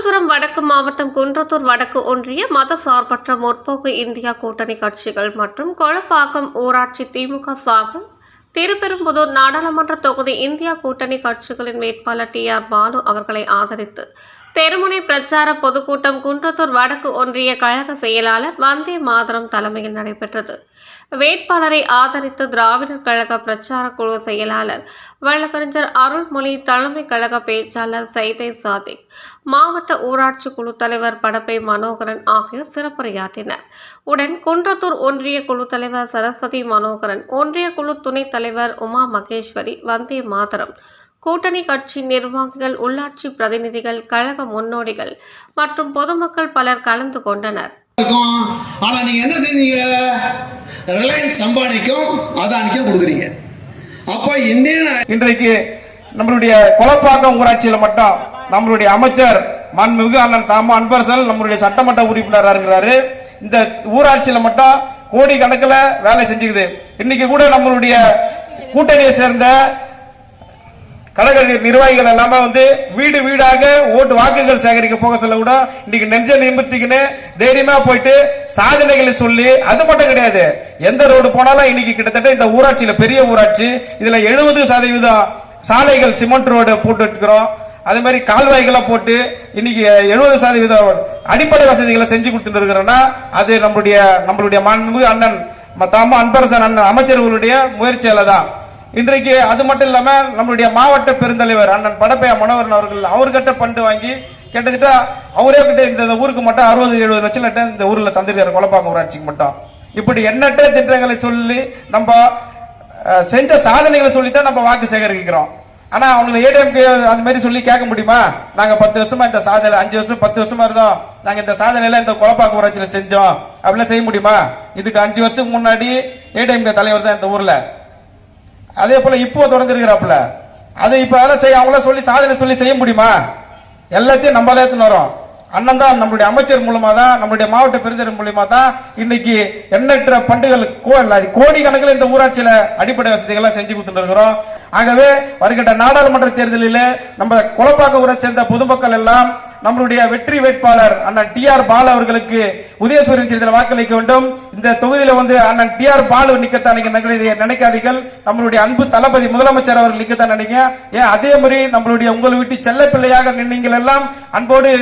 காஞ்சிபுரம் வடக்கு மாவட்டம் குன்றத்தூர் வடக்கு ஒன்றிய மதசார்பற்ற முற்போக்கு இந்தியா கூட்டணி கட்சிகள் மற்றும் கொளப்பாக்கம் ஊராட்சி திமுக சார்பில் திருப்பெரும்புதூர் நாடாளுமன்ற தொகுதி இந்தியா கூட்டணி கட்சிகளின் வேட்பாளர் TR பாலு அவர்களை ஆதரித்து தெருமுனை பிரச்சார பொதுக்கூட்டம் குன்றத்தூர் வடக்கு ஒன்றிய கழக செயலாளர் வந்தே மாதரம் தலைமையில் நடைபெற்றது. வேட்பாளரை ஆதரித்து திராவிடர் கழக பிரச்சார குழு செயலாளர் வழக்கறிஞர் அருள்மொழி, தலைமை கழக பேச்சாளர் சைதை சாதிக், மாவட்ட ஊராட்சி குழு தலைவர் படப்பை மனோகரன் ஆகியோர் சிறப்புரையாற்றினர். உடன் குன்றத்தூர் ஒன்றிய குழு தலைவர் சரஸ்வதி மனோகரன், ஒன்றிய குழு துணைத் தலைவர் உமா மகேஸ்வரி, வந்தே மாதரம், கூட்டணி கட்சி நிர்வாகிகள், உள்ளாட்சி பிரதிநிதிகள், கழக முன்னோடிகள் மற்றும் பொதுமக்கள் பலர் கலந்து கொண்டனர். ஆனா நீங்க என்ன செஞ்சீங்க? ரிலையன்ஸ் அம்பானிக்கும் அதானிக்கும் கொடுக்குறீங்க. அப்போ இன்றைக்கு நம்மளுடைய கொளப்பாக்கம் ஊராட்சியில் மட்டும் நம்மளுடைய அமைச்சர் மாண்புமிகு அண்ணன் தாமு அன்பரசன் நம்மளுடைய சட்டமன்ற உறுப்பினராக இருக்கிறாரு. இந்த ஊராட்சியில் மட்டும் கோடி கணக்கில் வேலை செஞ்சுக்குது. இன்னைக்கு கூட நம்மளுடைய கூட்டணியை சேர்ந்த கழக நிர்வாகிகள் எல்லாமே வீடு வீடாக ஓட்டு வாக்குகள் சேகரிக்க போக சொல்ல கூட இன்னைக்கு நெஞ்ச நிமிர்த்திக்கின்னு தைரியமா போயிட்டு சாதனைகளை சொல்லி, அது மட்டும் கிடையாது, எந்த ரோடு போனாலும் இன்னைக்கு கிட்டத்தட்ட இந்த ஊராட்சியில பெரிய ஊராட்சி, இதுல 70% சாலைகள் சிமெண்ட் ரோடு போட்டு இருக்கிறோம். அதே மாதிரி கால்வாய்களை போட்டு இன்னைக்கு 70% அடிப்படை வசதிகளை செஞ்சு கொடுத்துட்டு இருக்கிறோம்னா அது நம்மளுடைய மாண்புமிகு அண்ணன் தாமு அன்பரசன் அண்ணன் அமைச்சர்களுடைய முயற்சியால தான். இன்றைக்கு அது மட்டும் இல்லாம நம்மளுடைய மாவட்ட பெருந்தலைவர் அண்ணன் படப்பை மனோகரன் அவர்கள் அவர்கிட்ட பண்டு வாங்கி கிட்டத்தட்ட அவரே கிட்ட இந்த ஊருக்கு மட்டும் 60-70 லட்சம் இந்த ஊர்ல தந்திருக்காரு, கொளப்பாக்கம் ஊராட்சிக்கு மட்டும். இப்படி எண்ணற்ற திட்டங்களை சொல்லி நம்ம செஞ்ச சாதனைகளை சொல்லித்தான் நம்ம வாக்கு சேகரிக்கிறோம். ஆனா அவங்களை ஏடிஎம்கே அந்த மாதிரி சொல்லி கேட்க முடியுமா? நாங்க 10 வருஷமா இந்த சாதனை, 5 வருஷம் 10 வருஷமா இருந்தோம், நாங்க இந்த சாதனையில இந்த கொளப்பாக்கம் ஊராட்சியில செஞ்சோம் அப்படிலாம் செய்ய முடியுமா? இதுக்கு 5 வருஷத்துக்கு முன்னாடி ஏடிஎம்கே தலைவர் தான் இந்த ஊர்ல. அதே போல இப்போ தொடர்ந்து இருக்கிறாப்புல. அதை இப்ப அவங்கள சொல்லி சாதனை சொல்லி செய்ய முடியுமா? எல்லாத்தையும் நம்ம தான் எடுத்துன்னு வரோம். அண்ணன் தான் நம்மளுடைய அமைச்சர் மூலமா தான், நம்மளுடைய மாவட்ட பெருந்தலைவர் மூலமா தான் இன்னைக்கு எண்ணற்ற பண்டுகள் கோடி கணக்கில் இந்த ஊராட்சியில அடிப்படை வசதிகள் செஞ்சு கொடுத்துட்டு இருக்கிறோம். ஆகவே வருகின்ற நாடாளுமன்ற தேர்தலில் நம்ம கொளப்பாக்கம் ஊரை சேர்ந்த பொதுமக்கள் எல்லாம் நம்மளுடைய வெற்றி வேட்பாளர் அண்ணன் TR பாலு அவர்களுக்கு உதயசூரியன் சின்னத்தில் வாக்களிக்க வேண்டும். இந்த தொகுதியில அண்ணன் TR பாலு நிக்கத்தான் நினைக்காதீர்கள், நம்மளுடைய அன்பு தளபதி முதலமைச்சர் அவர்கள் நிக்கத்தான் நினைக்க. ஏன் அதே மாதிரி நம்மளுடைய உங்கள் வீட்டு செல்ல பிள்ளையாக நீங்கள் எல்லாம் அன்போடு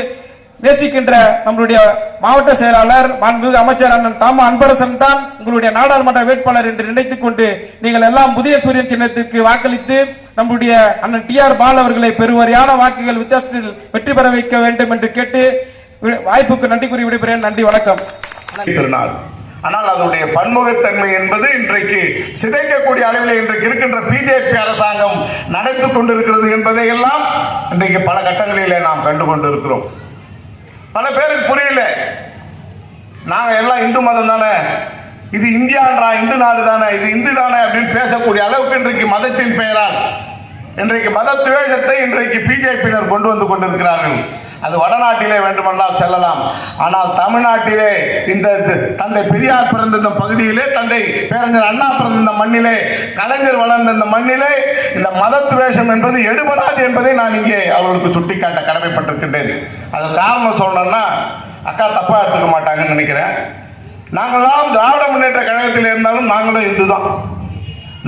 நேசிக்கின்ற நம்மளுடைய மாவட்ட செயலாளர் மாண்புமிகு அமைச்சர் அண்ணன் தாமு அன்பரசன் தான் உங்களுடைய நாடாளுமன்ற வேட்பாளர் என்று நினைத்துக் கொண்டு நீங்கள் எல்லாம் புதிய சூரியன் சின்னத்திற்கு வாக்களித்து நம்முடைய அண்ணன் TR பாலு அவர்களை பெருவாரியான வாக்குகள் வித்தியாசத்தில் வெற்றி பெற வைக்க வேண்டும் என்று கேட்டு வாய்ப்புக்கு நன்றி கூறி விடைபெறுகிறேன். நன்றி, வணக்கம். திருநாள். ஆனால் அதனுடைய பன்முகத்தன்மை என்பது இன்றைக்கு சிதைக்கக்கூடிய அளவில் இன்றைக்கு இருக்கின்ற பிஜேபி அரசாங்கம் நடந்து கொண்டிருக்கிறது என்பதை எல்லாம் இன்றைக்கு பல கட்டங்களிலே நாம் கண்டு கொண்டிருக்கிறோம். பல பேருக்கு புரியல, நாங்க எல்லாம் இந்து மதம் தானே, இது இந்தியான்றா, இந்து நாடு தானே, இது இந்து தானே அப்படின்னு பேசக்கூடிய அளவுக்கு இன்றைக்கு மதத்தின் பெயரால் இன்றைக்கு மத துவேஷத்தை இன்றைக்கு பிஜேபியினர் கொண்டு வந்து கொண்டிருக்கிறார்கள். அது வடநாட்டிலே வேண்டுமென்றால் செல்லலாம், ஆனால் தமிழ்நாட்டிலே இந்த தந்தை பெரியார் பிறந்த இந்த பகுதியிலே, தந்தை பேரறிஞர் அண்ணா பிறந்த இந்த மண்ணிலே, கலைஞர் வளர்ந்த இந்த மண்ணிலே இந்த மத துவேஷம் என்பது எடுபடாது என்பதை நான் இங்கே அவர்களுக்கு சுட்டிக்காட்ட கடமைப்பட்டிருக்கின்றேன். அது காரணம் சொல்லணும்னா அக்கா தப்பா எடுத்துக்க மாட்டாங்கன்னு நினைக்கிறேன். நாங்களாம் திராவிட முன்னேற்ற கழகத்தில் இருந்தாலும் நாங்களும் இந்து தான்.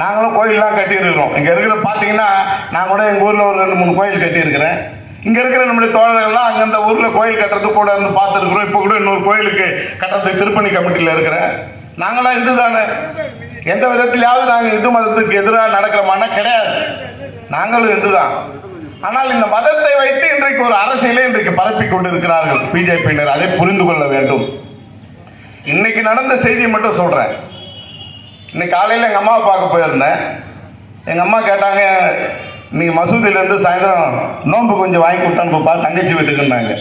நாங்களும் கோயிலெலாம் கட்டியிருக்கிறோம். இங்கே இருக்கிற பார்த்தீங்கன்னா நான் கூட எங்கள் ஊரில் ஒரு 2-3 கோயில் கட்டியிருக்கிறேன். இங்கே இருக்கிற நம்முடைய தோழர்கள்லாம் அங்கே அந்த ஊரில் கோயில் கட்டுறது கூட இருந்து பார்த்துருக்குறோம். இப்போ கூட இன்னொரு கோயிலுக்கு கட்டுறதுக்கு திருப்பணி கமிட்டியில் இருக்கிறேன். நாங்களாம் இந்து தானே, எந்த விதத்திலாவது நாங்கள் இந்து மதத்துக்கு எதிராக நடக்கிறோமானா கிடையாது, நாங்களும் இந்து தான். ஆனால் இந்த மதத்தை வைத்து இன்றைக்கு ஒரு அரசியலை இன்றைக்கு பரப்பி கொண்டிருக்கிறார்கள் பிஜேபியினர். அதை புரிந்து கொள்ள வேண்டும். இன்னைக்கு நடந்த செய்தியை மட்டும் சொல்றேன். இன்னைக்கு காலையில் எங்கள் அம்மாவை பார்க்க போயிருந்தேன். எங்கள் அம்மா கேட்டாங்க, இன்னைக்கு மசூதியிலேருந்து சாயந்தரம் நோன்பு கொஞ்சம் வாங்கி கொடுத்தானுப்பா தங்கச்சி வீட்டுக்குன்னாங்க.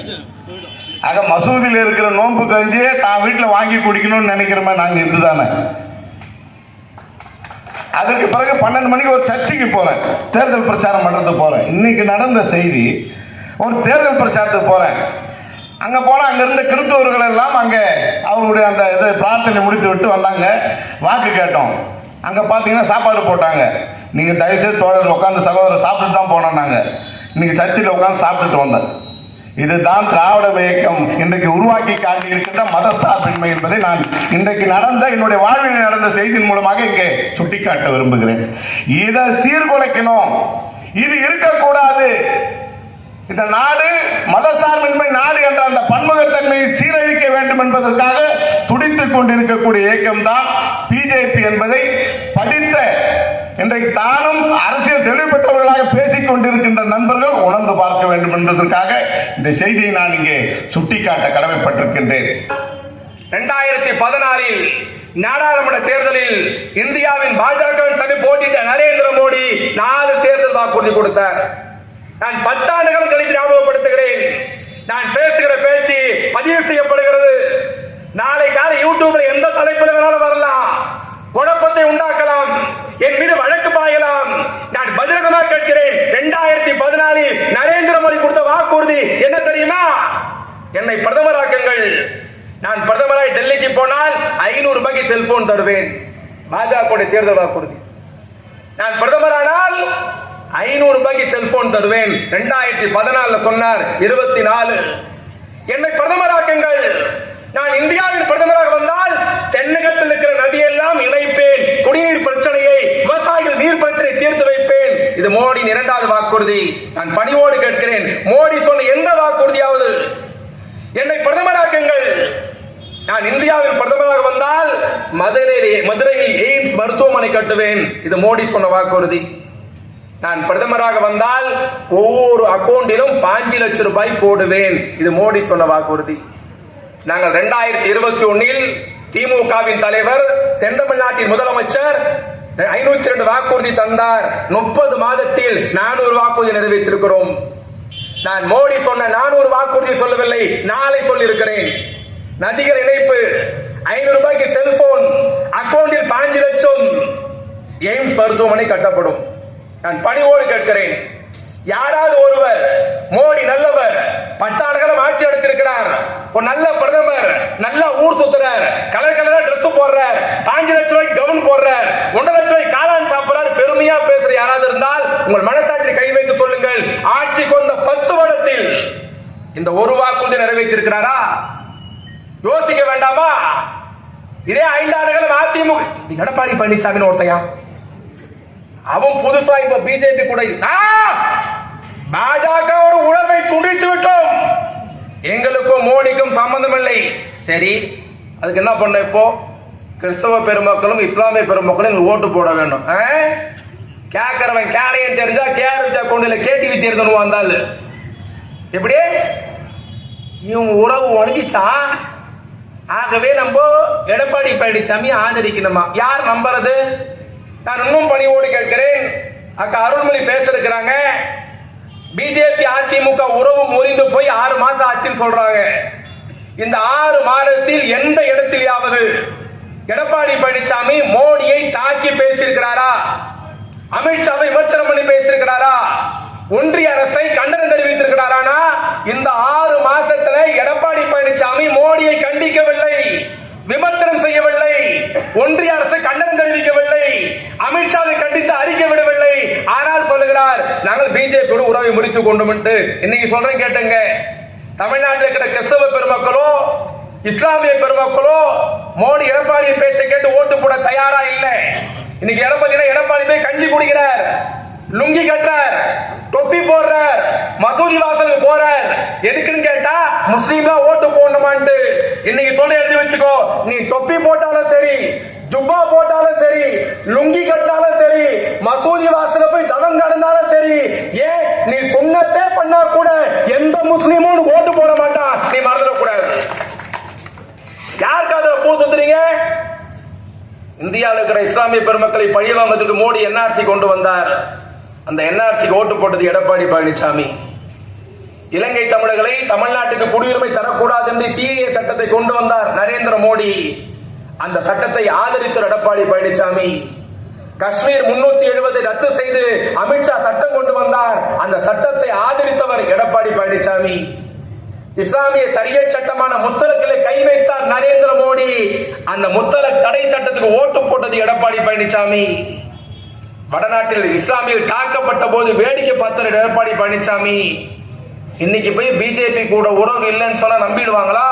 ஆக மசூதியில் இருக்கிற நோன்பு கஞ்சியே தான் வீட்டில் வாங்கி குடிக்கணும்னு நினைக்கிறோமே நாங்கள் இந்து தானே. அதற்கு பிறகு 12 மணிக்கு ஒரு சர்ச்சைக்கு போகிறேன், தேர்தல் பிரச்சாரம் பண்ணுறதுக்கு போகிறேன். இன்னைக்கு நடந்த செய்தி, ஒரு தேர்தல் பிரச்சாரத்துக்கு போகிறேன். அங்கே போனால் அங்கே இருந்த கிறிஸ்தவர்கள் எல்லாம் அங்கே அவங்களுடைய அந்த இது பிரார்த்தனை முடித்து விட்டு வந்தாங்க. வாக்கு கேட்டோம். அங்கே பார்த்தீங்கன்னா சாப்பாடு போட்டாங்க. நீங்கள் தயவுசெய்து தோழர் உட்காந்து சகோதரர் சாப்பிட்டு தான் போனோம். நாங்கள் இன்னைக்கு சர்ச்சில் உட்காந்து சாப்பிட்டுட்டு வந்தேன். இதுதான் திராவிட இயக்கம் இன்றைக்கு உருவாக்கி காட்டி இருக்கின்ற மதசார்பின்மை என்பதை நான் இன்றைக்கு நடந்த என்னுடைய வாழ்வில் நடந்த செய்தியின் மூலமாக இங்கே சுட்டிக்காட்ட விரும்புகிறேன். இதை சீர்குலைக்கணும், இது இருக்கக்கூடாது. இந்த நாடு மதசார்பின்மை நாடு என்ற அந்த பன்முகத்தன்மையை சீரழிக்க வேண்டும் என்பதற்காக துடித்துக் கொண்டிருக்கக்கூடிய இயக்கம் தான் பிஜேபி என்பதை படித்த இன்றைக்கு தானும் அரசியல் தெளிவு பெற்றவர்களாக பேசிக் கொண்டிருக்கின்ற நண்பர்கள் உணர்ந்து பார்க்க வேண்டும் என்பதற்காக இந்த செய்தியை நான் இங்கே சுட்டிக்காட்ட கடமைப்பட்டிருக்கின்றேன். 2016 நாடாளுமன்ற தேர்தலில் இந்தியாவின் பாஜக போட்டியிட்ட நரேந்திர மோடி 4 தேர்தல் வாக்குறுதி கொடுத்தார். நான் 10 ஆண்டுகள் கழித்து ஞாபகப்படுத்துகிறேன். நான் பேசுகிற பேச்சு பதிவு செய்யப்படுகிறது. நாளை காலை யூடியூப்ல எந்த தலைப்பில் வேணாலும் வரலாம், குழப்பத்தை உண்டாக்கலாம், என் மீது வழக்கு பாயலாம். நான் பகிரங்கமாக கேட்கிறேன், 2014 நரேந்திர மோடி கொடுத்த வாக்குறுதி என்ன தெரியுமா? என்னை பிரதமராக்குங்கள். நான் பிரதமராய் டெல்லிக்கு போனால் 500 ரூபாய்க்கு செல்போன் தருவேன். பாஜக தேர்தல் வாக்குறுதி. நான் பிரதமரானால் 500 ரூபாய்க்கு செல்போன் தருவேன். 2014 சொன்னார். 24 என்னை பிரதமராக்குங்கள். நான் இந்தியாவில் பிரதமராக வந்தால் தென்னகத்தில் இருக்கிற நதியெல்லாம் இணைப்பேன், குடிநீர் பிரச்சனையை, விவசாயிகள் நீர் பிரச்சனை தீர்த்து வைப்பேன். இது மோடியின் 2வது வாக்குறுதி. நான் பணிவோடு கேட்கிறேன், மோடி சொன்ன எந்த வாக்குறுதியாவது என்னை பிரதமராக்குங்கள். நான் இந்தியாவில் பிரதமராக வந்தால் மதுரையில் எய்ம்ஸ் மருத்துவமனை கட்டுவேன். இது மோடி சொன்ன வாக்குறுதி. நான் பிரதமராக வந்தால் ஒவ்வொரு அக்கவுண்டிலும் 5 லட்சம் ரூபாய் போடுவேன். இது மோடி சொன்ன வாக்குறுதி. நாங்கள் 2021 திமுகவின் தலைவர், செந்தமிழ்நாட்டின் முதலமைச்சர் 502 வாக்குறுதி தந்தார். 30 மாதத்தில் 400 வாக்குறுதி நிறைவேற்றிருக்கிறோம். நான் மோடி சொன்ன 400 வாக்குறுதி சொல்லவில்லை, நாளை சொல்லியிருக்கிறேன். நதிகள் இணைப்பு, 500 ரூபாய்க்கு செல்போன், அக்கவுண்டில் 5 லட்சம், எய்ம்ஸ் மருத்துவமனை கட்டப்படும். நான் பணிவோடு கேட்கிறேன், யாராவது ஒருவர் மோடி நல்லவர், 10 ஆண்டுகளும் ஆட்சி நடத்திருக்கிறார், ஒரு நல்ல பிரதமர், நல்ல ஊர் சுத்துறார், கலர் கலரா டிரெஸ் போடுறார், 5 லட்சம் ரூபாய்க்கு கவுன் போடுறார், 1.5 லட்சம் ரூபாய்க்கு காளான் சாப்பிடுறார், பெருமையா பேசுற யாராவது இருந்தால் உங்கள் மனசாட்சி கை வைத்து சொல்லுங்கள். ஆட்சிக்கு வந்த 10 வருடத்தில் இந்த ஒரு வாக்குறுதி நிறைவேற்றிருக்கிறாரா? யோசிக்க வேண்டாமா? இதே 5 ஆண்டுகளும் அதிமுக எடப்பாடி பழனிசாமி ஒருத்தையா, அவன் புதுசா இப்ப பிஜேபி கூட பாஜகவோட உணர்வை துண்டித்து விட்டோம், எங்களுக்கும் மோடிக்கும் சம்பந்தம் இல்லை. சரி, அதுக்கு என்ன பண்ண? இப்போ கிறிஸ்தவ பெருமக்களும் இஸ்லாமிய பெருமக்களும் எங்களுக்கு ஓட்டு போட வேண்டும். கேட்கிறவன் கேளையன் தெரிஞ்சா கேரவிச்சா கொண்டு கேடிவி தேர்தல் வந்தால் எப்படி இவங்க உறவு உணர்ச்சிச்சான். ஆகவே நம்ம எடப்பாடி பழனிசாமி ஆதரிக்கணுமா? யார் நம்புறது? நான் இன்னும் பணியோடு கேட்கிறேன். அக்கா அருள்மொழி பேசிருக்கிறாங்க, பிஜேபி அதிமுக உறவு முறிந்து போய் 6 மாசம் ஆச்சுன்னு சொல்றாங்க. இந்த 6 மாதத்தில் எந்த இடத்திலாவது எடப்பாடி பழனிசாமி மோடியை தாக்கி பேசியிருக்கிறாரா? அமித்ஷாவை விமர்சனம் பண்ணி பேசியிருக்கிறாரா? ஒன்றிய அரசை கண்டனம் தெரிவித்திருக்கிறாரா? இந்த 6 மாசத்துல எடப்பாடி பழனிசாமி மோடியை கண்டிக்கவில்லை, விமர்சனம் செய்யவில்லை, ஒன்றிய அரசு கண்டனம் தெரிவிக்கவில்லை, அமித்ஷாவை கண்டித்து அறிக்கை விடவில்லை. ஆனால் சொல்லுகிறார், நாங்கள் பிஜேபியோடு உறவை முடித்துக் கொண்டோம். இன்னைக்கு சொல்றேன் கேட்டுங்க. தமிழ்நாட்டில் இருக்கிற கிறிஸ்தவ பெருமக்களோ இஸ்லாமிய பெருமக்களோ மோடி எடப்பாடி பேச்சை கேட்டு ஓட்டு போட தயாரா இல்லை. இன்னைக்கு எடப்பாடி போய் கஞ்சி குடிக்கிறார், லுங்கி கட்டுறார், தொப்பி போடுறார், மசூதி வாசலுக்கு போறார். எதுக்குன்னு கேட்டா முஸ்லீம் தான் ஓட்டு போடணுமான்ட்டு. இன்னைக்கு சொல்ல எழுதி வச்சுக்கோ, நீ தொப்பி போட்டாலும் சரி, ஜுப்பா போட்டாலும் சரி, லுங்கி கட்டாலும் சரி, மசூதி வாசல போய் தவம் கடந்தாலும் சரி, ஏன் நீ சுன்னத்தே பண்ணா கூட எந்த முஸ்லீமும் ஓட்டு போட மாட்டான். நீ மறந்துடக்கூடாது. யாருக்கு அதை பூ சுத்துறீங்க? இந்தியாவில் இருக்கிற இஸ்லாமிய பெருமக்களை பழிவாங்கிறதுக்கு மோடி என்ஆர்சி கொண்டு வந்தார். அந்த என்ஆர்சிக்கு ஓட்டு போட்டது எடப்பாடி பழனிசாமி. இலங்கை தமிழர்களை தமிழ்நாட்டுக்கு குடியுரிமை தரக்கூடாது என்று சிஏஏ சட்டத்தை கொண்டு வந்தார் நரேந்திர மோடி. அந்த சட்டத்தை ஆதரித்த எடப்பாடி பழனிசாமி. காஷ்மீர் 370 ரத்து செய்து அமித்ஷா சட்டம் கொண்டு வந்தார். அந்த சட்டத்தை ஆதரித்தவர் எடப்பாடி பழனிசாமி. இஸ்லாமிய சரியத் சட்டமான முத்தலக்கிலே கை வைத்தார் நரேந்திர மோடி. அந்த முத்தலக் தடை சட்டத்துக்கு ஓட்டு போட்டது எடப்பாடி பழனிசாமி. வடநாட்டில் இஸ்லாமியர் தாக்கப்பட்ட போது வேடிக்கை பார்த்தார் எடப்பாடி பழனிசாமி. இன்னைக்கு போய் பிஜேபி கூட உறவு இல்லைன்னு சொன்னா நம்பிடுவாங்களா?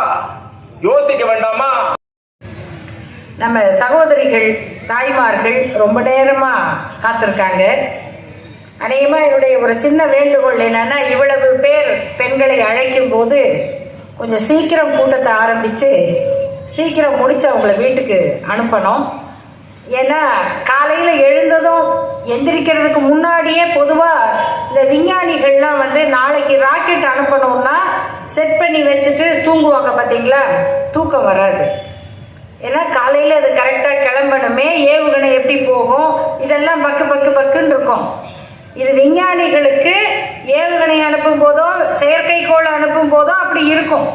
யோசிக்க வேண்டாமா? நம்ம சகோதரிகள் தாய்மார்கள் ரொம்ப நேரமா காத்திருக்காங்க. அநேகமா என்னுடைய ஒரு சின்ன வேண்டுகோள் என்னன்னா, இவ்வளவு பேர் பெண்களை அழைக்கும் போது கொஞ்சம் சீக்கிரம் கூட்டத்தை ஆரம்பிச்சு சீக்கிரம் முடிச்சு அவங்கள வீட்டுக்கு அனுப்பணும். ஏன்னா காலையில் எழுந்ததும் எந்திரிக்கிறதுக்கு முன்னாடியே பொதுவாக இந்த விஞ்ஞானிகள்லாம் நாளைக்கு ராக்கெட் அனுப்பணும்னா செட் பண்ணி வச்சுட்டு தூங்குவாங்க பார்த்தீங்களா, தூக்கம் வராது. ஏன்னா காலையில் அது கரெக்டாக கிளம்பணுமே, ஏவுகணை எப்படி போகும், இதெல்லாம் பக்கு பக்கு பக்குன்னு இருக்கும். இது விஞ்ஞானிகளுக்கு ஏவுகணை அனுப்பும் போதோ செயற்கைக்கோள் அனுப்பும் போதோ அப்படி இருக்கும்.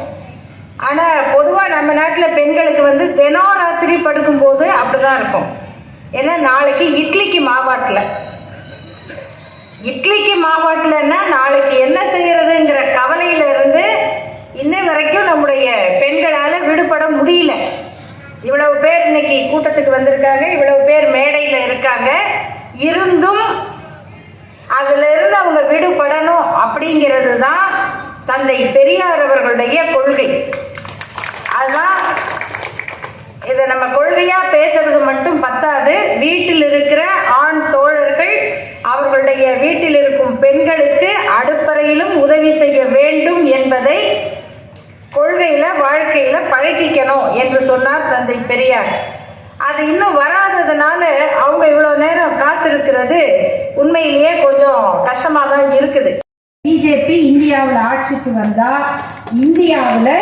ஆனால் பொதுவாக நம்ம நாட்டில் பெண்களுக்கு தினம் ராத்திரி படுக்கும்போது அப்படிதான் இருக்கும். ஏன்னா நாளைக்கு இட்லிக்கு மாவாட்டலன்னா நாளைக்கு என்ன செய்யறதுங்கிற கவலையில இருந்து இன்ன வரைக்கும் நம்முடைய பெண்களால் விடுபட முடியல. இவ்வளவு பேர் இன்னைக்கு கூட்டத்துக்கு வந்திருக்காங்க, இவ்வளவு பேர் மேடையில் இருக்காங்க. இருந்தும் அதுல இருந்து அவங்க விடுபடணும் அப்படிங்கிறது தான் தந்தை பெரியார் அவர்களுடைய கொள்கை. அதுதான் இதை நம்ம கொள்கையா பேசுறது மட்டும் பத்தாது. வீட்டில் இருக்கிற ஆண் தோழர்கள் அவர்களுடைய வீட்டில் இருக்கும் பெண்களுக்கு அடுப்பறையிலும் உதவி செய்ய வேண்டும் என்பதை கொள்கையில வாழ்க்கையில பழகிக்கணும் என்று சொன்னார் தந்தை பெரியார். அது இன்னும் வராததுனால அவங்க இவ்வளவு நேரம் காத்திருக்கிறது உண்மையிலேயே கொஞ்சம் கஷ்டமா தான் இருக்குது. பிஜேபி இந்தியாவில் ஆட்சிக்கு வந்தா இந்தியாவில்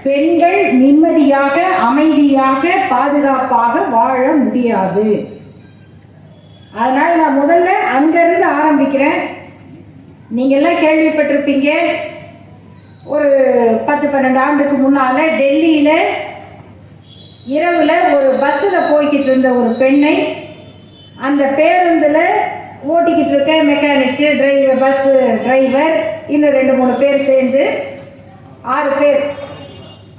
பெண்கள் நிம்மதியாக அமைதியாக பாதுகாப்பாக வாழ முடியாது. அதனால நான் முதல்ல அங்கிருந்து ஆரம்பிக்கிறேன். நீங்க எல்லாம் கேள்விப்பட்டிருப்பீங்க, ஒரு 10-12 ஆண்டுக்கு முன்னால டெல்லியில இரவுல ஒரு பஸ்ல போய்கிட்டு இருந்த ஒரு பெண்ணை அந்த பேருந்துல ஓட்டிக்கிட்டு இருக்க மெக்கானிக்கு, டிரைவர், பஸ் டிரைவர், இன்னும் 2-3 பேர் சேர்ந்து 6 பேர்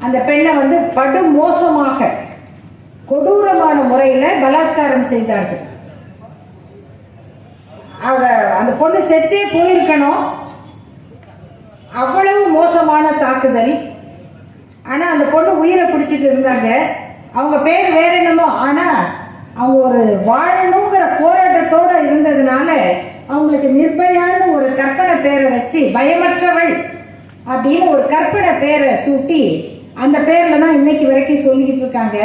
அந்த பெண்ணை படு மோசமாக கொடூரமான முறையில் பலாத்காரம் செய்தார்கள். அந்த பொண்ணு செத்தே போயிருக்கணும், அவ்வளவு மோசமான தாக்குதல். ஆனா அந்த பொண்ணு உயிரை பிடிச்சிட்டு இருந்தாங்க. அவங்க பேர் வேற என்னமோ, ஆனா அவங்க ஒரு வாழணுங்கிற போராட்டத்தோட இருந்ததுனால அவங்களுக்கு நிர்பயான ஒரு கற்பனை பேரை வச்சு பயமற்றவள் அப்படின்னு ஒரு கற்பனை பேரை சூட்டி அந்த பேர்ல தான் இன்னைக்கு வரைக்கும் சொல்லிக்கிட்டு இருக்காங்க.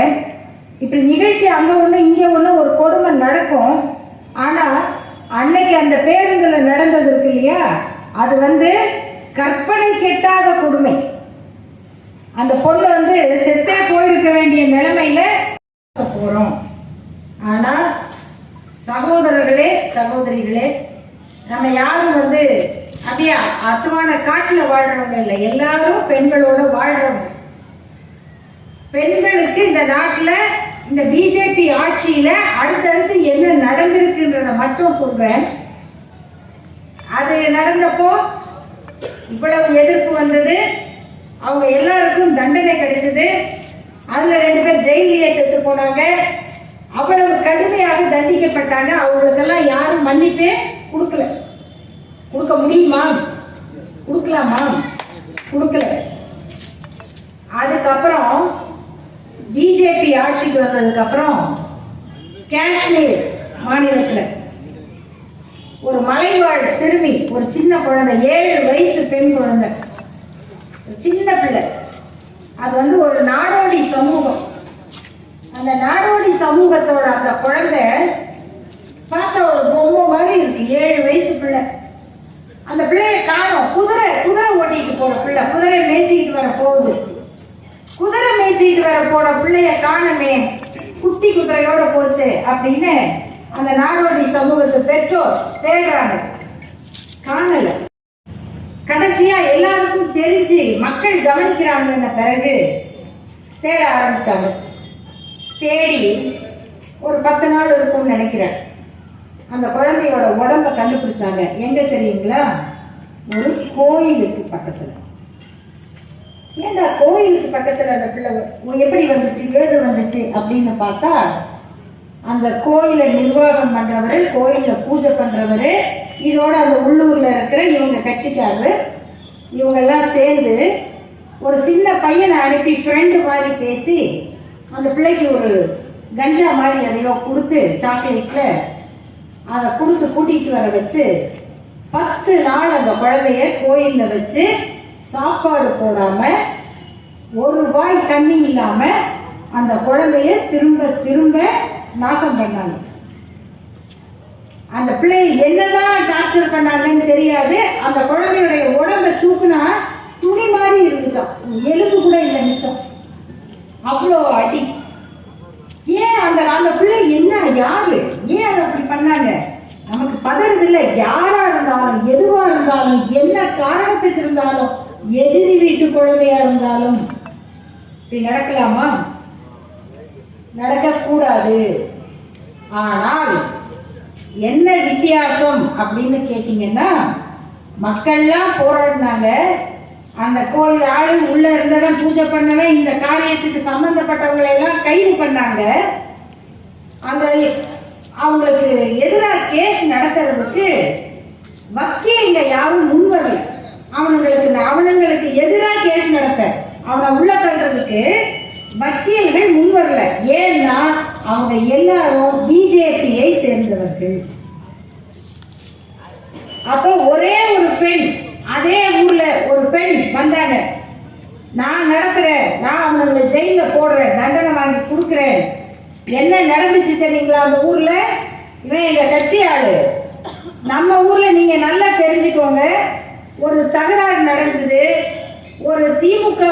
இப்படி நிகழ்ச்சி அங்க ஒண்ணு இங்க ஒண்ணு ஒரு கொடுமை நடக்கும். ஆனா அன்னைக்கு அந்த பேருந்துல நடந்தது இருக்கு இல்லையா, அது கற்பனை கெட்டாத கொடுமை. அந்த பொண்ணு செத்தே போயிருக்க வேண்டிய நிலைமையில போறோம். ஆனா சகோதரர்களே சகோதரிகளே, நம்ம யாரும் அப்படியே அத்துவான காட்டுல வாழ்றவங்க இல்லை, எல்லாரும் பெண்களோட வாழ்றவங்க. பெண்களுக்கு இந்த நாட்டுல இந்த பிஜேபி ஆட்சியில அடுத்தடுத்து என்ன நடந்திருக்குன்றத மட்டும் சொல்றேன். அது நடந்தப்போ இவ்வளவு எதிர்ப்பு வந்தது, அவங்க எல்லாருக்கும் தண்டனை கிடைச்சது. அதுல 2 பேர் ஜெயிலே செத்து போனாங்க, அவ்வளவு கடுமையாக தண்டிக்கப்பட்டாங்க. அவங்களுக்கெல்லாம் யாரும் மன்னிப்பே கொடுக்கல. கொடுக்க முடியுமா? கொடுக்கலாமா? கொடுக்கல. அதுக்கப்புறம் பிஜேபி ஆட்சிக்கு வந்ததுக்கு அப்புறம் காஷ்மீர் மாநிலத்தில் ஒரு மலைவாழ் சிறுமி, ஒரு சின்ன குழந்தை, 7 வயசு பெண் குழந்தை, சின்ன பிள்ளை. அது ஒரு நாடோடி சமூகம். அந்த நாடோடி சமூகத்தோட அந்த குழந்தை பார்த்தா ஒரு பொம்மை மாதிரி இருக்கு, 7 வயசு பிள்ளை. அந்த பிள்ளைய காணோம். குதிரை ஓட்டிட்டு போற பிள்ளை, குதிரை மேய்ச்சிக்கிட்டு வர போகுது. குதிரை மேய்ச்சிக்கிட்டு வர போற பிள்ளைய காணமே, குட்டி குதிரையோட போச்சு அப்படின்னு அந்த நாடோடி சமூகத்து பெற்றோர் தேடுறாங்க, காணல. கடைசியா எல்லாருக்கும் தெரிஞ்சு மக்கள் கவனிக்கிறாங்க பிறகு தேட ஆரம்பிச்சாங்க. தேடி ஒரு 10 நாள் இருக்கும்னு நினைக்கிறேன். அந்த குழந்தையோட உடம்ப கண்டுபிடிச்சாங்க. எங்க தெரியுங்களா? ஒரு கோயிலுக்கு பக்கத்துல. ஏன்னா கோயிலுக்கு பக்கத்துல அந்த பிள்ளை எப்படி வந்துச்சு, ஏது வந்துச்சு அப்படின்னு பார்த்தா, அந்த கோயில நிர்வாகம் பண்றவரு, கோயில பூஜை பண்றவரு, இதோட அந்த உள்ளூர்ல இருக்கிற இவங்க கட்சிக்காரரு இவங்கெல்லாம் சேர்ந்து ஒரு சின்ன பையனை அனுப்பி ஃப்ரெண்டு மாதிரி பேசி அந்த பிள்ளைக்கு ஒரு கஞ்சா மாதிரி எதையோ கொடுத்து சாக்லேட்டில் அதை கொடுத்து கூட்டிகிட்டு வர வச்சு 10 நாள் அந்த குழந்தைய கோயிலில் வச்சு சாப்பாடு போடாமல் ஒரு வாய் தண்ணி இல்லாமல் அந்த குழந்தைய திரும்ப திரும்ப நாசம் பண்ணாங்க. அந்த பிள்ளையை என்னதான் டார்ச்சர் பண்ணாங்கன்னு தெரியாது. அந்த குழந்தையுடைய உடம்பை தூக்குனா துணி மாதிரி இருந்துச்சான், எலும்பு கூட இல்லை மிச்சம், அவ்வளோ அடி. ஏன் அந்த பிள்ளை என்ன யாரு ஏன் அதை அப்படி பண்ணாங்க நமக்கு பதறது இல்லை. யாரா இருந்தாலும் எதுவா இருந்தாலும் என்ன காரணத்துக்கு இருந்தாலும் எதிரி வீட்டு குழந்தையா இருந்தாலும் இப்படி நடக்கலாமா? நடக்கக்கூடாது. ஆனால் என்ன வித்தியாசம் அப்படின்னு கேட்டீங்கன்னா, மக்கள்லாம் போராடினாங்க. அந்த கோயில் ஆளு உள்ள இருந்தவன் பூஜை பண்ணவே இந்த காரியத்துக்கு சம்பந்தப்பட்டவங்களை எல்லாம் கைது பண்ணாங்க. அங்க அவங்களுக்கு எதிராக கேஸ் நடத்துறதுக்கு வக்கீல்ல யாரும் முன்வரல. அவனுங்களுக்கு எதிராக கேஸ் நடத்த அவனை உள்ள தள்ளுறதுக்கு வக்கீல்கள் முன்வரல. ஏன்னா அவங்க எல்லாரும் பிஜேபியை சேர்ந்தவர்கள். அப்போ ஒரே ஒரு பெண், அதே ஊர்ல ஒரு பெண் வந்தாங்க, நான் நடத்துறேன், நான் அவங்களை ஜெயில போடுறேன், தண்டனை வாங்கி கொடுக்குறேன். என்ன நடந்துச்சு தெரியுங்களா? அந்த ஊர்ல இவன் எங்க கட்சி ஆளு. நம்ம ஊர்ல நீங்க நல்லா தெரிஞ்சுக்கோங்க, ஒரு தகராறு நடந்தது. ஒரு திமுக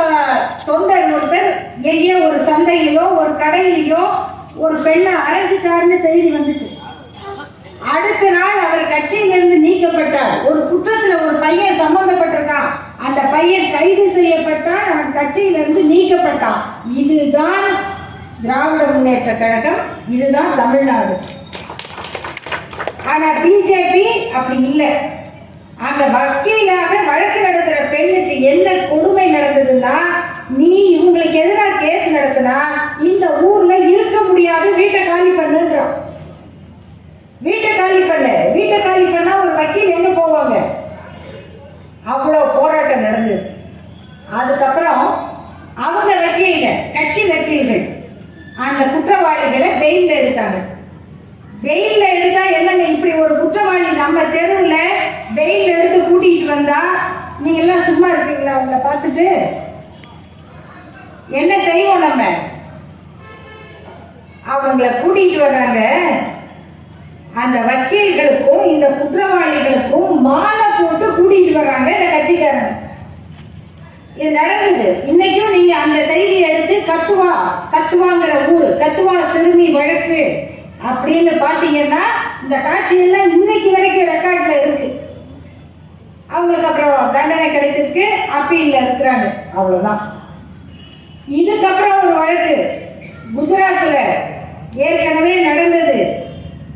தொண்டர் ஒருத்தர் எங்கேயோ ஒரு சந்தையிலோ ஒரு கடையிலோ ஒரு பெண்ணை அரைஞ்சிட்டாருன்னு செய்தி வந்துச்சு. அடுத்த நாள் அவர் கட்சியிலிருந்து நீக்கப்பட்டார். ஒரு குற்றத்துல ஒரு பையன் சம்பந்தப்பட்டிருக்கான், அந்த பையன் கைது செய்யப்பட்டான், அவன் கட்சியிலிருந்து நீக்கப்பட்டான். இதுதான் திராவிட முன்னேற்ற கழகம், இதுதான் தமிழ்நாடு. ஆனா பிஜேபி அப்படி இல்லை. அந்த வக்கீலாக வழக்கு நடத்துற பெண்ணுக்கு என்ன கொடுமை நடந்ததுன்னா, நீ இவங்களுக்கு எதிராக கேஸ் நடத்தினா இந்த ஊர்ல இருக்க முடியாது, வீட்டை காலி பண்ணுன்றோம். வீட்டை காலி பண்ணா ஒரு வக்கீல் எங்க போவாங்க? அவ்வளவு போராட்டம் நடந்தது. அதுக்கப்புறம் அவங்க வக்கீல்கள், கட்சி வக்கீல்கள் அந்த குற்றவாளிகளை பெயில்ல எடுத்தாங்க. பெயில்ல எடுத்தா என்னங்க, இப்படி ஒரு குற்றவாளி நம்ம தெருவுல பெயில் எடுத்து கூட்டிட்டு வந்தா நீங்க எல்லாம் சும்மா இருப்பீங்களா? அவங்கள பார்த்துட்டு என்ன செய்வோம்? நம்ம அவங்கள கூட்டிட்டு வர்றாங்க. அந்த வக்கீல்களுக்கும் இந்த குற்றவாளிகளுக்கும் மாலை போட்டு கூட்டிட்டு வர்றாங்க இந்த கட்சிக்காரங்க. இது நடக்குது. இன்னைக்கும் நீங்க அந்த செய்தியை எடுத்து கத்துவாங்கிற ஊர், கத்துவா சிறுமி வழக்கு அப்படின்னு பாத்தீங்கன்னா இந்த காட்சியெல்லாம் இன்னைக்கு வரைக்கும் ரெக்கார்ட்ல இருக்கு. அவங்களுக்கு அப்புறம் தண்டனை கிடைச்சிருக்கு, அப்பீல்ல இருக்கிறாங்க, அவ்வளவுதான். இதுக்கப்புறம் ஒரு வழக்கு குஜராத்ல ஏற்கனவே நடந்தது.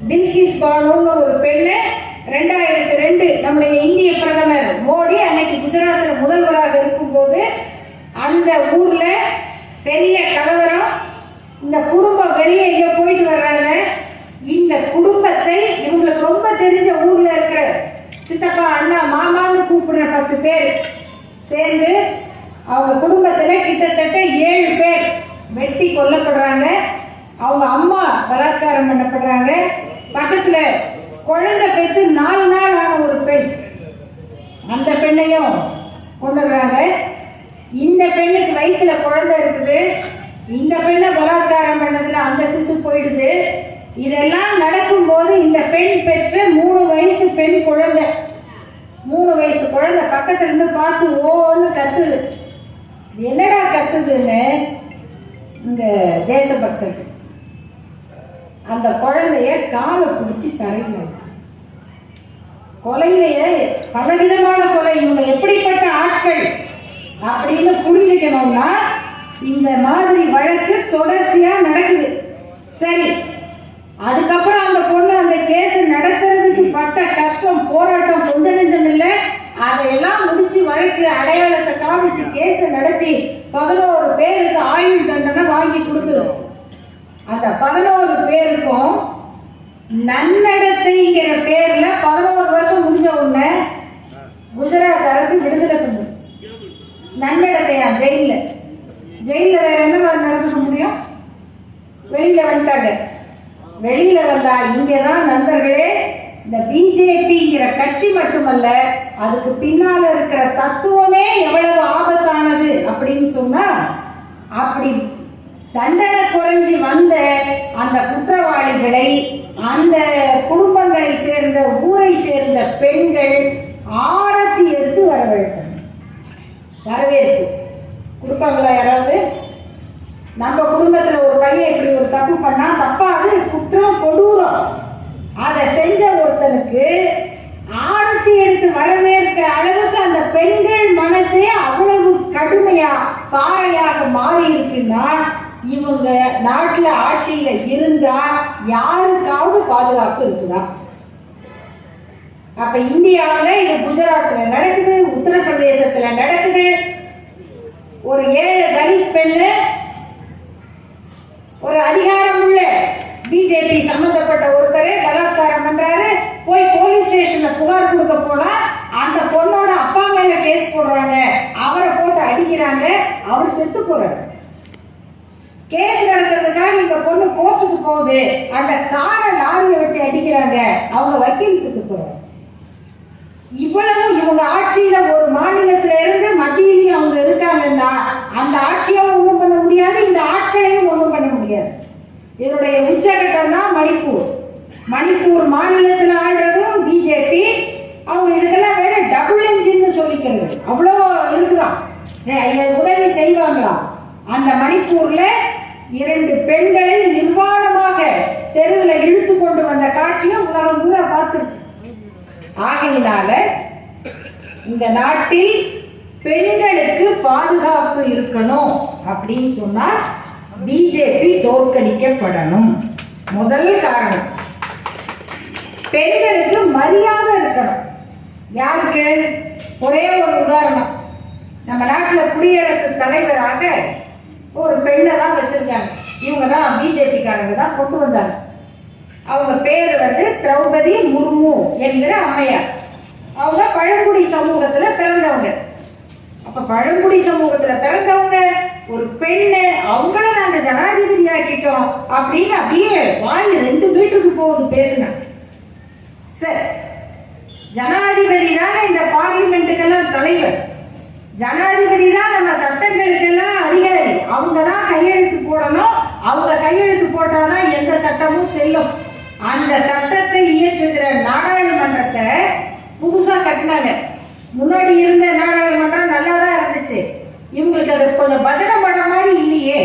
பில்கிஸ் பானுன்னு ஒரு பெண்ணு 2002 நம்முடைய இந்திய பிரதமர் மோடி அன்னைக்கு குஜராத்ல முதல்வராக இருக்கும்போது அந்த ஊர்ல பெரிய கலவரம். இந்த குடும்பம் வெளியே எங்க போயிட்டு வர்றாங்க. இந்த குடும்பத்தை இவங்களுக்கு ரொம்ப தெரிஞ்ச ஊர்ல இருக்கிற சித்தப்பா, அண்ணா, மாமான்னு கூப்பிடுற 10 பேர் சேர்ந்து அவங்க குடும்பத்துல கிட்டத்தட்ட 7 பேர் வெட்டி கொல்லப்படுறாங்க. அவங்க அம்மா பலாத்காரம் பண்ணப்படுறாங்க. பக்கத்துல குழந்தை பெற்று 4 நாள் ஆன ஒரு பெண், அந்த பெண்ணையும் கொண்டுறாங்க. இந்த பெண்ணுக்கு வயிற்றுல குழந்தை இருக்குது. இந்த பெண்ணை பலாத்காரம் பண்ணதுல அந்த சிசு போயிடுது. இதெல்லாம் நடக்கும் போது இந்த பெண் பெற்ற 3 வயசு பெண் குழந்தை, 3 வயசு குழந்தை பக்கத்துல இருந்து பார்த்து ஓன்னு கத்துது. என்னடா கத்துதுன்னு இந்த தேசபக்தர்கள் அந்த குழந்தைய காலை பிடிச்சி தரையில் வச்சு கொலையிலேயே பலவிதமான கொலை. இவங்க எப்படிப்பட்ட ஆட்கள் அப்படின்னு புரிஞ்சுக்கணும்னா இந்த மாதிரி வழக்கு தொடர்ச்சியா நடக்குது. சரி, அதுக்கப்புறம் அந்த பொண்ணு அந்த கேஸ் நடத்துறதுக்கு பட்ட கஷ்டம், போராட்டம் கொஞ்சம் நெஞ்சம் இல்லை. அதையெல்லாம் முடிச்சு வழக்கு அடையாளத்தை காமிச்சு கேஸ் நடத்தி 11 பேருக்கு ஆயுள் தண்டனை வாங்கி கொடுக்குது. அந்த 11 பேருக்கும் நன்னடத்தைங்கிற பேர்ல 11 வருஷம் முடிஞ்ச உடனே குஜராத் அரசு விடுதலை பண்ணுது. இங்கதான் நண்பர்களே, இந்த பிஜேபிங்கிற கட்சி மட்டுமல்ல, அதுக்கு பின்னால இருக்கிற தத்துவமே எவ்வளவு ஆபத்தானது அப்படின்னு சொன்னா, அப்படி தண்டனை குறைஞ்சி வந்த அந்த குற்றவாளிகளை, அந்த குடும்பங்களை சேர்ந்த, ஊரை சேர்ந்த பெண்கள் ஆரத்தி எடுத்து வரவேற்பு கொடுப்பாங்களா யாராவது? நம்ம குடும்பத்துல ஒரு பையன் இப்படி ஒரு தப்பு பண்ணா, தப்பா, அது குற்றம், கொடூரம். அதை செஞ்ச ஒருத்தனுக்கு ஆரத்தி எடுத்து வரவேற்கிற அளவுக்கு அந்த பெண்கள் மனசே அவ்வளவு கடுமையா, பாறையாக மாறி இருக்குன்னா, இவங்க நாட்டுல ஆட்சியில இருந்தா யாருக்காவது பாதுகாப்பு இருக்குதா? அப்ப இந்தியாவில இது குஜராத்ல நடக்குது, உத்தரப்பிரதேசத்துல நடக்குது. ஒரு 7 தலித் பெண்ணு ஒரு அதிகாரம் உள்ள பிஜேபி சம்பந்தப்பட்ட ஒருத்தரே பலாத்காரம் பண்றாரு, போய் போலீஸ் ஸ்டேஷன்ல புகார் கொடுக்க போனா அந்த பொண்ணோட அப்பா மேல கேஸ் போடுறாங்க, அவரை போட்டு அடிக்கிறாங்க, அவர் செத்து போறாரு. கேஸ் நடத்துறதுக்காக இந்த பொண்ணு கோர்ட்டுக்கு போகுது, அந்த காரை லாரியை வச்சு அடிக்கிறாங்க, அவங்க வக்கீல் செத்து போறாரு. இவ்வளவு இவங்க ஆட்சியில ஒரு மாநிலத்தில இருந்து மத்தியிலையும் அவங்க இருக்காங்கன்னா அந்த ஆட்சியாவும் ஒண்ணும் பண்ண முடியாது, இந்த ஆட்களையும் ஒண்ணும் பண்ண முடியாது. இதனுடைய உச்சகட்டம் தான் மணிப்பூர் மாநிலத்தில் ஆள்றதும் பிஜேபி. அவங்க இதுக்கெல்லாம் வேற டபுள் என்ஜின் சொல்லிக்கிறது, அவ்வளோ இருக்குதான், உதவி செய்வாங்களாம். அந்த மணிப்பூர்ல 2 பெண்களை நிர்வாணமாக தெருவில் இழுத்து கொண்டு வந்த காட்சியும் உலகம் பூரா பார்த்துருக்கு. ஆகையினால இந்த நாட்டில் பெண்களுக்கு பாதுகாப்பு இருக்கணும் அப்படின்னு சொன்னா பிஜேபி தோற்கடிக்கப்படணும். முதல் காரணம், பெண்களுக்கு மரியாதை இருக்கணும். யாருக்கு? ஒரே ஒரு உதாரணம், நம்ம நாட்டில் குடியரசுத் தலைவராக ஒரு பெண்ணை தான் வச்சிருக்காங்க. இவங்க தான் பிஜேபி காரங்க தான் கொண்டு வந்தாங்க. அவங்க பேரு திரௌபதி முர்மு என்கிற அம்மையார். அவங்க பழங்குடி சமூகத்துல பிறந்தவங்க. அப்ப பழங்குடி சமூகத்துல பிறந்தவங்க ஒரு பெண்ணு, அவங்கள நாங்க ஜனாதிபதி ஆக்கிட்டோம் அப்படின்னு அப்படியே வாய் 2 மீட்டருக்கு போகுது பேசுன. சரி, ஜனாதிபதி தானே இந்த பார்லிமெண்ட்டுக்கெல்லாம் தலைவர், ஜனாதிபதி தான் நம்ம சட்டங்களுக்கெல்லாம் அதிகாரி, அவங்க தான் கையெழுத்து போடணும். அவங்க கையெழுத்து போட்டாதான் எந்த சட்டமும் செல்லும். அந்த சட்டத்தை இயற்றுகிற நாடாளுமன்றத்தை புதுசா கட்டினாங்க. முன்னாடி இருந்த நாடாளுமன்றம் நல்லாதான் இருந்துச்சு, இவங்களுக்கு அது கொஞ்சம் பஜனை பண்ண மாதிரி இல்லையே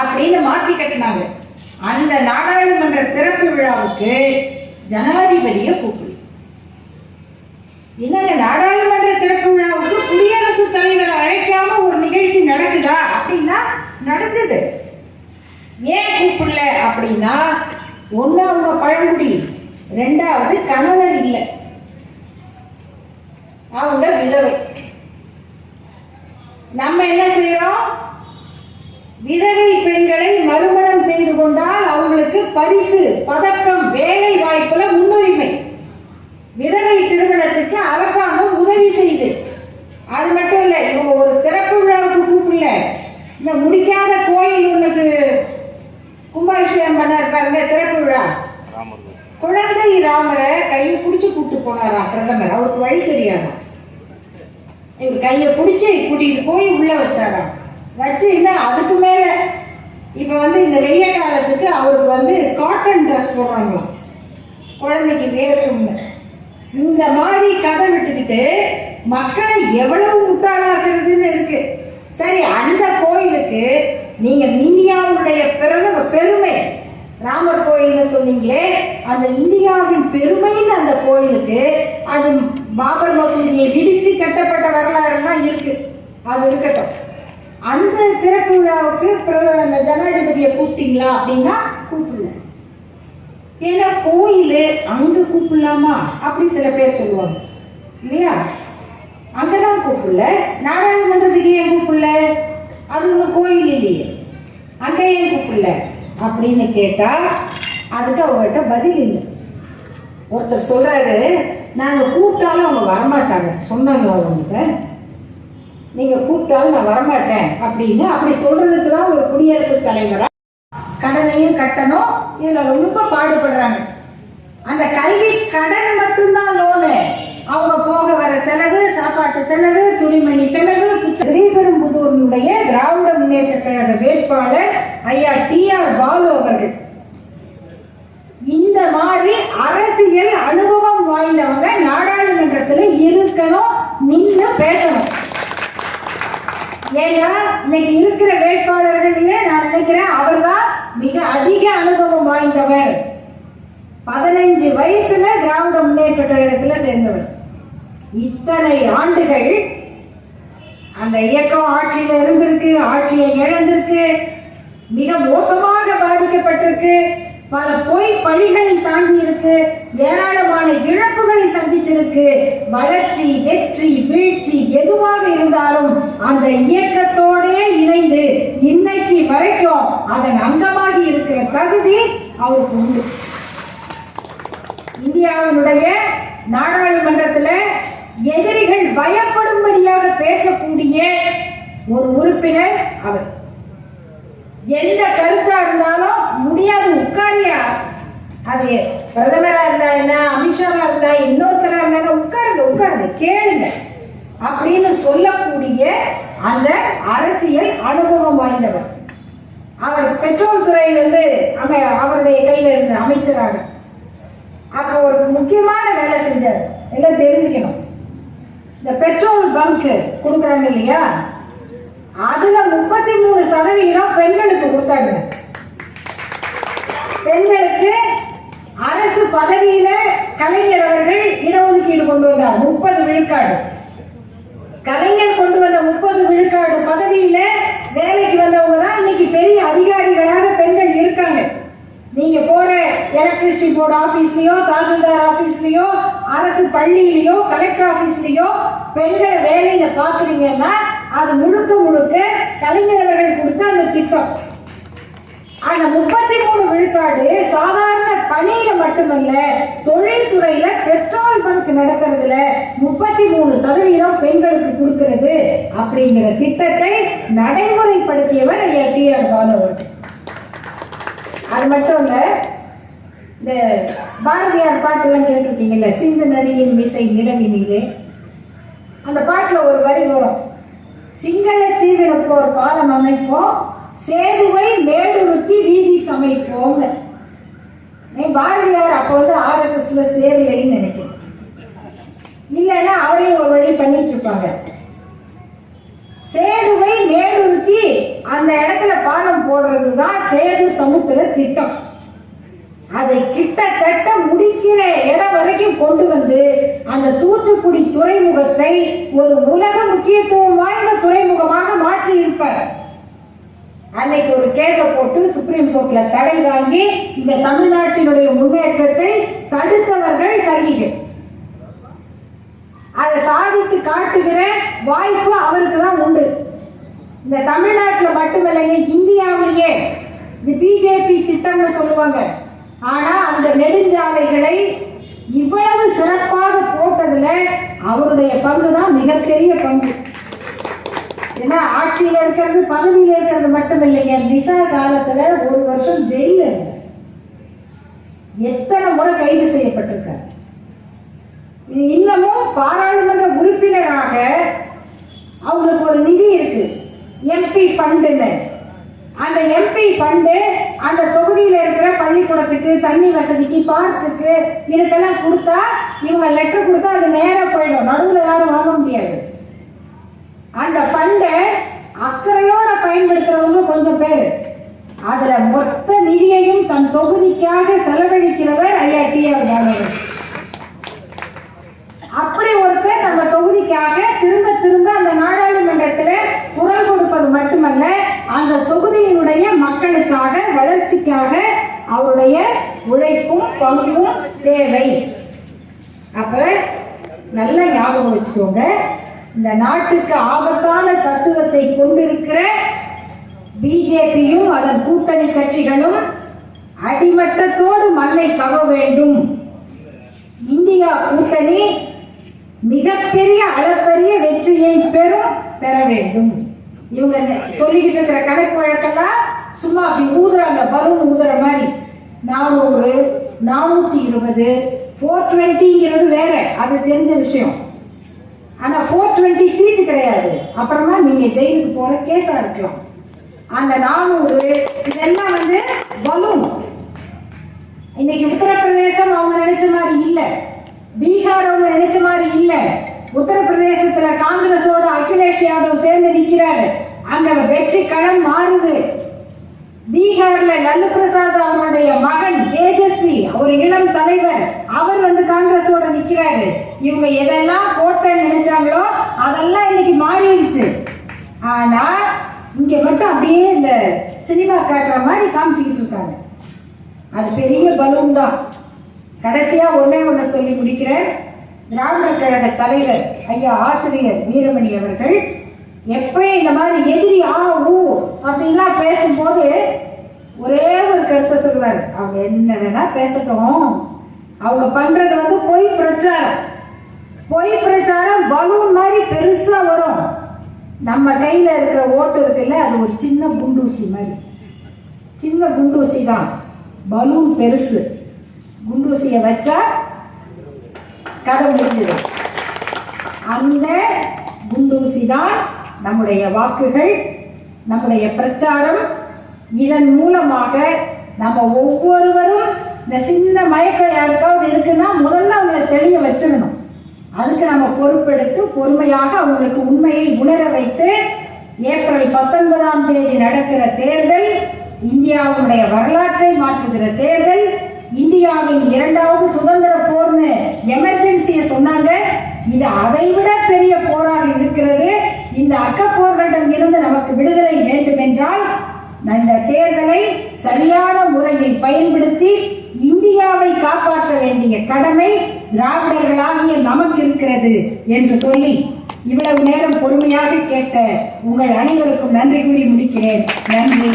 அப்படின்னு மாத்தி கட்டினாங்க. அந்த நாடாளுமன்ற திறப்பு விழாவுக்கு ஜனாதிபதியை கூப்பிடு. என்னங்க, நாடாளுமன்ற திறப்பு விழாவுக்கு குடியரசுத் தலைவரை அழைக்காம ஒரு நிகழ்ச்சி நடக்குதா அப்படின்னா நடந்தது. ஏன் கூப்பிடல அப்படின்னா, ஒண்ணு அவங்க பழங்குடி, 2வது கணவர் இல்லை, அவங்க விதவை. நம்ம என்ன செய்யறோம்? விதவை பெண்களை மறுமணம் செய்து கொண்டால் அவங்களுக்கு பரிசு, பதக்கம், வேலை வாய்ப்புல முன்னுரிமை. விதவை திருமணத்துக்கு அரசாங்கம் உதவி செய்து. அது மட்டும் இல்ல, இவங்க ஒரு திறப்பு விழாவுக்கு கூப்பிடல, இந்த முடிக்காத கோயில் ஒண்ணுக்கு கும்பாபிஷேகம் பண்ணாரு பாருங்க, திறப்பு விழா, குழந்தை ராமரை கையை பிடிச்சு கூட்டு போனாராம் பிரதமர். அவருக்கு வழி தெரியாதாம், இவர் கையை பிடிச்சி கூட்டிட்டு போய் உள்ள வச்சாராம். வச்சு இல்ல அதுக்கு மேல இப்ப இந்த வெய்ய காலத்துக்கு அவருக்கு காட்டன் ட்ரெஸ் போடுறாங்களாம், குழந்தைக்கு வேர்க்கும்னு. இந்த மாதிரி கதை விட்டுக்கிட்டு மக்களை எவ்வளவு முட்டாளாக்குறதுன்னு இருக்கு. சரி, அந்த கோயிலுக்கு நீங்க இந்தியாவுடைய பெருமை, ராமர் கோயில் சொன்னீங்களே, அந்த இந்தியாவின் பெருமைன்னு அந்த கோயிலுக்கு, அது பாபர் மசூதியை இடிச்சு கட்டப்பட்ட வரலாறு எல்லாம் இருக்கு, அது இருக்கட்டும். அந்த திறப்பு விழாவுக்கு ஜனாதிபதியை கூப்பிட்டீங்களா அப்படின்னா கூப்பிடல. ஏன்னா கோயில் அங்க கூப்பிடலாமா அப்படி சில பேர் சொல்லுவாங்க இல்லையா, அங்கதான் கூப்பிடல. நாடாளுமன்றத்துக்கு ஏன் கூப்பிடல? அது ஒண்ணு கோயில் இல்லையே, அங்க ஏன் கூப்பிடல அப்படின்னு கேட்டா அதுக்கு அவங்ககிட்ட பதில் இல்லை. ஒருத்தர் சொல்றாரு, நாங்க கூப்பிட்டாலும் அவங்க வரமாட்டாங்க. சொன்னாங்களா அவங்ககிட்ட? நீங்க கூப்பிட்டாலும் நான் வரமாட்டேன் அப்படின்னு அப்படி சொல்றதுக்கு தான் ஒரு குடியரசுத் தலைவரா கடனையும் கட்டணும். இதுல ரொம்ப பாடுபடுறாங்க. அந்த கல்வி கடன் மட்டும்தான் லோனு. அவங்க போக வர செலவு, சாப்பாட்டு செலவு, துணிமணி செலவு. ஸ்ரீபெரும்புதூரினுடைய திராவிட முன்னேற்ற கழக வேட்பாளர் ஐயா TR பாலு அவர்கள் இந்த மாதிரி அரசியல் அனுபவம் வாய்ந்தவங்க நாடாளுமன்றத்தில் இருக்கணும், நின்று பேசணும். ஏன்னா இன்னைக்கு இருக்கிற வேட்பாளர்களே நான் நினைக்கிறேன் அவர்தான் மிக அதிக அனுபவம் வாய்ந்தவர். 15 வயசுல திராவிட முன்னேற்ற கழகத்தில் சேர்ந்தவர். இத்தனை ஆண்டுகள் அந்த இயக்கம் ஆட்சியில இருந்திருக்கு, ஆட்சியை இழந்திருக்கு, மிக மோசமாக பாதிக்கப்பட்டிருக்கு, பல பொய் பழிகளை தாங்கி இருக்கு, ஏராளமான இழப்புகளை சந்திச்சிருக்கு. வளர்ச்சி, வெற்றி, வீழ்ச்சி எதுவாக இருந்தாலும் அந்த இயக்கத்தோடே இணைந்து இன்னைக்கு வரைக்கும் அதன் அங்கமாகி இருக்கிற தகுதி அவருக்கு உண்டு. இந்தியாவினுடைய நாடாளுமன்றத்தில் எதிரிகள் பயப்படும்படியாக பேசக்கூடிய ஒரு உறுப்பினர் அவர். எந்த கருத்தா இருந்தாலும் முடியாது, உட்காரியா, அது பிரதமரா இருந்தா என்ன, அமித்ஷாவா இருந்தா இன்னொருத்தரா இருந்தா உட்காருங்க கேளுங்க அப்படின்னு சொல்லக்கூடிய அந்த அரசியல் அனுபவம் வாய்ந்தவர். அவர் பெட்ரோல் துறையிலிருந்து அவருடைய கையில இருந்த அமைச்சராக அப்ப ஒரு முக்கியமான வேலை செஞ்சார். எல்லாம் தெரிஞ்சுக்கணும். இந்த பெட்ரோல் பங்க் கொடுக்குறாங்க இல்லையா, அதுல 33% பெண்களுக்கு கொடுத்தாங்க. பெண்களுக்கு அரசு பதவியில கலைஞர் அவர்கள் இடஒதுக்கீடு கொண்டு வந்தார். 30 விழுக்காடு. கலைஞர் கொண்டு வந்த 30 விழுக்காடு பதவியில வேலைக்கு வந்தவங்க தான் இன்னைக்கு பெரிய அதிகாரிகளாக பெண்கள் இருக்காங்க. நீங்க போற எலக்ட்ரிசிட்டி போர்டு ஆபீஸ்லயோ, தாசில்தார் ஆபீஸ்லயோ, அரசு பள்ளியிலயோ, கலெக்டர் ஆபீஸ்லயோ பெண்களை வேலையில பாக்குறீங்கன்னா அது முழுக்க முழுக்க கலைஞர்கள் கொடுத்த அந்த திட்டம். அந்த 33 விழுக்காடு சாதாரண பணியில மட்டுமல்ல, தொழில்துறையில பெட்ரோல் பங்க் நடத்துறதுல 33% பெண்களுக்கு கொடுக்கிறது அப்படிங்கிற திட்டத்தை நடைமுறைப்படுத்தியவர் TR பாலு அவர்கள். அது மட்டும் இல்ல, இந்த பாரதியார் பாட்டுலாம் கேட்டிருக்கீங்கல்ல, சிந்து நதியின் மிசை நிலவினிலே, அந்த பாட்டுல ஒரு வரி வரும், சிங்கள தீவினுக்கு ஒரு பாலம் அமைப்போம், சேதுவை மேடுருத்தி வீதி சமைப்போம். பாரதியார் அப்ப RSSல சேரலைன்னு நினைக்கிறேன், இல்லைன்னா அவரையும் ஒரு வழி பண்ணிட்டு இருப்பாங்க. சேதுவை மேடுருத்தி அந்த இடத்துல பாலம் போடுறதுதான் சேது சமுத்திர திட்டம். அதை கிட்டத்தட்ட முடிக்கிற இடம் வரைக்கும் கொண்டு வந்து அந்த தூத்துக்குடி துறைமுகத்தை ஒரு உலக முக்கியத்துவம் வாய்ந்த துறைமுகமாக மாற்றி இருப்பார். அன்னைக்கு ஒரு கேஸ போட்டு சுப்ரீம் கோர்ட்ல தடை வாங்கி இந்த தமிழ்நாட்டினுடைய முன்னேற்றத்தை தடுத்தவர்கள் சங்கிகள். அதை சாதித்து காட்டுகிற வாய்ப்பு அவருக்கு தான் உண்டு. இந்த தமிழ்நாட்டில் மட்டுமல்லைங்க, இந்தியாவிலேயே இது பிஜேபி திட்டம்னு சொல்லுவாங்க. ஆனா அந்த நெடுஞ்சாலைகளை இவ்வளவு சிறப்பாக போட்டதுல அவருடைய பங்கு தான் மிகப்பெரிய பங்கு. ஏன்னா ஆட்சியில இருக்கிறது, பதவியில இருக்கிறது மட்டும் இல்லைங்க, விசா காலத்துல 1 வருஷம் ஜெயில இருந்த, எத்தனை முறை கைது செய்யப்பட்டிருக்காரு. இன்னமும் பாராளுமன்ற உறுப்பினராக அவங்களுக்கு ஒரு நிதி இருக்கு, MP ஃபண்டுன்னு. அந்த MP ஃபண்டு அந்த தொகுதியில இருக்கிற பள்ளிக்கூடத்துக்கு, தண்ணி வசதிக்கு, பார்க்குக்கு, இதுக்கெல்லாம் கொடுத்தா இவங்க லெட்டர் கொடுத்தா அது நேரா போயிடும், நடுவில் யாரும் வாங்க முடியாது. அந்த ஃபண்டை அக்கறையோட பயன்படுத்துறவங்க கொஞ்சம் பேர். அதுல மொத்த நிதியையும் தன் தொகுதிக்காக செலவழிக்கிறவர் ஐயா TR பாலு. அப்படி ஒருத்தர் நம்ம தொகுதிக்காக திரும்ப திரும்ப அந்த நாடாளுமன்றத்தில் குரல் கொடுப்பது மட்டுமல்ல, அந்த தொகுதியினுடைய மக்களுக்காக, வளர்ச்சிக்காக அவருடைய உழைப்பும் பங்கும் தேவை. அப்ப நல்ல ஞாபகம் வச்சுக்கோங்க, இந்த நாட்டுக்கு ஆபத்தான தத்துவத்தை கொண்டிருக்கிற பிஜேபியும் அதன் கூட்டணி கட்சிகளும் அடிமட்டத்தோடு மண்ணை கவ வேண்டும். இந்தியா கூட்டணி மிகப்பெரிய அளப்பரிய வெற்றியை பெற வேண்டும். இவங்க சொல்லிக்கிட்டு இருக்கிற கணக்கு வழக்கெல்லாம் சும்மா அப்படி ஊதுறாங்க, பலூன் ஊதுற மாதிரி. 400, 420, 420ங்கிறது வேற, அது தெரிஞ்ச விஷயம். ஆனா 420 சீட்டு கிடையாது. அப்புறமா நீங்க ஜெயிலுக்கு போற கேஸா இருக்கலாம். அந்த 400 இதெல்லாம் வந்து பலூன். இன்னைக்கு உத்தரப்பிரதேசம் அவங்க நினைச்ச மாதிரி இல்ல, பீகார் அவங்க நினைச்ச மாதிரி இல்ல. உத்தரப்பிரதேசத்துல காங்கிரஸோட அகிலேஷ் யாதவ் சேர்ந்து நிற்கிறாரு, அங்க வெற்றி களம் மாறுது. பீகார்ல லல்லு பிரசாத் அவருடைய மகன் தேஜஸ்வி, ஒரு இளம் தலைவர், அவர் வந்து காங்கிரஸோட நிக்கிறாரு. இவங்க எதெல்லாம் கோட்டைன்னு நினைச்சாங்களோ அதெல்லாம் இன்னைக்கு மாறிடுச்சு. ஆனா இங்க மட்டும் அப்படியே இந்த சினிமா காட்டுற மாதிரி காமிச்சுக்கிட்டு இருக்காங்க. அது பெரிய பலூன் தான். கடைசியா ஒண்ணு சொல்லி முடிக்கிறேன். திராவிடர் கழக தலைவர் ஐயா ஆசிரியர் வீரமணி அவர்கள் எப்ப இந்த மாதிரி எதிரி ஊ அப்படின்லாம் பேசும்போது ஒரே ஒரு கருத்தை சொல்றாரு. அவங்க என்ன வேணா பேசட்டும், அவங்க பண்றது வந்து பொய் பிரச்சாரம். பொய் பிரச்சாரம் பலூன் மாதிரி பெருசா வரும். நம்ம கையில இருக்கிற ஓட்டு இருக்குல்ல, அது ஒரு சின்ன குண்டூசி மாதிரி, சின்ன குண்டூசி தான். பலூன் பெருசு. குண்டூசியை வச்சா கதை முடிஞ்சது. அந்த குண்டூசி தான் நம்முடைய வாக்குகள், நம்முடைய பிரச்சாரம். இதன் மூலமாக நம்ம ஒவ்வொருவரும் இந்த சின்ன மயக்கம் யாருக்காவது இருக்குன்னா முதல்ல அவங்களை தெளிய வச்சிடணும். அதுக்கு நம்ம பொறுப்பெடுத்து பொறுமையாக அவங்களுக்கு உண்மையை உணர வைத்து ஏப்ரல் 19ஆம் தேதி நடக்கிற தேர்தல் இந்தியாவுடைய வரலாற்றை மாற்றுகிற தேர்தல். இந்தியாவின் 2வது சுதந்திர போர்னு எமர்ஜென்சியை சொன்னாங்க. இது அதைவிட பெரிய போராக இருக்கிறது. இந்த அக்கப்போர்களிடம் இருந்து நமக்கு விடுதலை வேண்டும் என்றால் இந்த தேர்தலை சரியான முறையில் பயன்படுத்தி இந்தியாவை காப்பாற்ற வேண்டிய கடமை திராவிடர்களாகிய நமக்கு இருக்கிறது என்று சொல்லி இவ்வளவு நேரம் பொறுமையாக கேட்ட உங்கள் அனைவருக்கும் நன்றி கூறி முடிக்கிறேன். நன்றி.